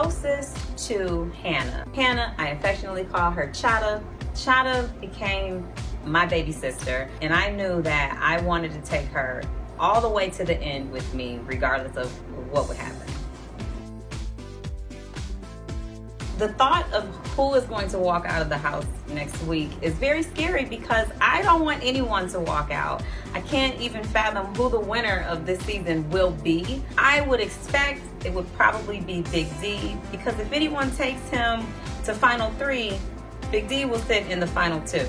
closest to Hannah. Hannah, I affectionately call her Chata. Chata became my baby sister, and I knew that I wanted to take her all the way to the end with me, regardless of what would happen. The thought of who is going to walk out of the house next week is very scary because I don't want anyone to walk out. I can't even fathom who the winner of this season will be. I would expect it would probably be Big D, because if anyone takes him to Final 3, Big D will sit in the Final 2.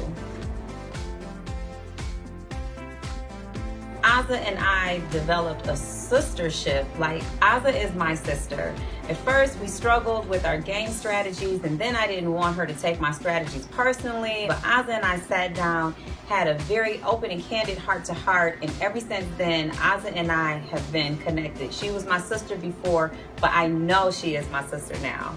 Azah and I developed a sistership. Like, Azah is my sister. At first, we struggled with our game strategies, and then I didn't want her to take my strategies personally. But Azah and I sat down, had a very open and candid heart-to-heart, and ever since then, Azah and I have been connected. She was my sister before, but I know she is my sister now.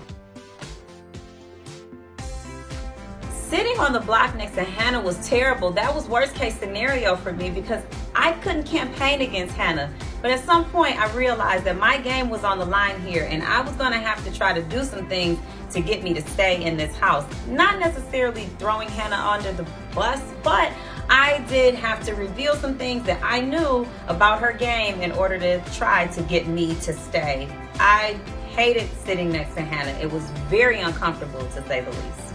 Sitting on the block next to Hannah was terrible. That was worst case scenario for me because I couldn't campaign against Hannah. But at some point I realized that my game was on the line here, and I was gonna have to try to do some things to get me to stay in this house. Not necessarily throwing Hannah under the bus, but I did have to reveal some things that I knew about her game in order to try to get me to stay. I hated sitting next to Hannah. It was very uncomfortable, to say the least.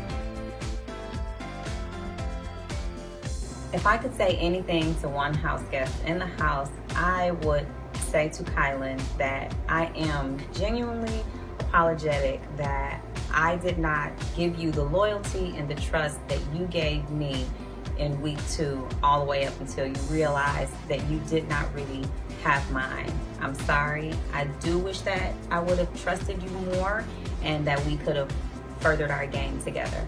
If I could say anything to one house guest in the house, I would say to Kylan that I am genuinely apologetic that I did not give you the loyalty and the trust that you gave me in week 2 all the way up until you realized that you did not really have mine. I'm sorry. I do wish that I would have trusted you more and that we could have furthered our game together.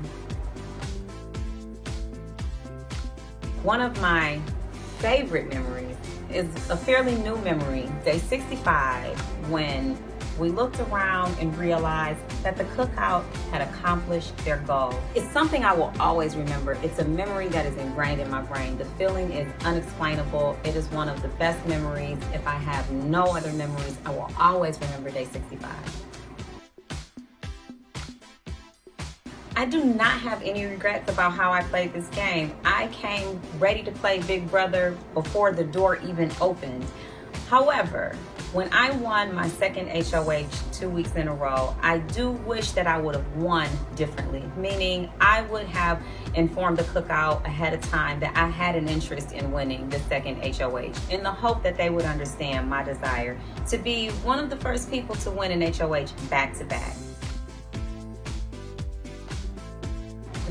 One of my favorite memories is a fairly new memory, day 65, when we looked around and realized that the cookout had accomplished their goal. It's something I will always remember. It's a memory that is ingrained in my brain. The feeling is unexplainable. It is one of the best memories. If I have no other memories, I will always remember day 65. I do not have any regrets about how I played this game. I came ready to play Big Brother before the door even opened. However, when I won my second HOH 2 weeks in a row, I do wish that I would have won differently, meaning I would have informed the cookout ahead of time that I had an interest in winning the second HOH in the hope that they would understand my desire to be one of the first people to win an HOH back-to-back.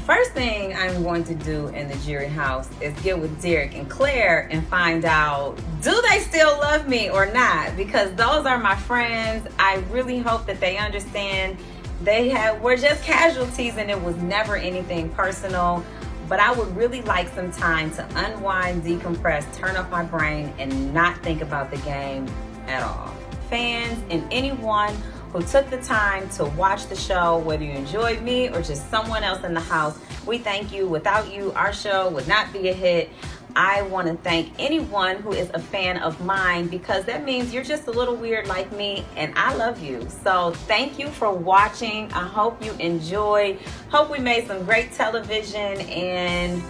First thing I'm going to do in the jury house is get with Derek and Claire and find out, do they still love me or not? Because those are my friends. I really hope that they understand we're just casualties and it was never anything personal. But I would really like some time to unwind, decompress, turn off my brain, and not think about the game at all. Fans and anyone who took the time to watch the show, whether you enjoyed me or just someone else in the house, we thank you. Without you, our show would not be a hit. I want to thank anyone who is a fan of mine, because that means you're just a little weird like me and I love you. So thank you for watching. I hope you enjoyed. Hope we made some great television, and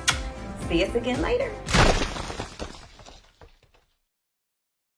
see us again later.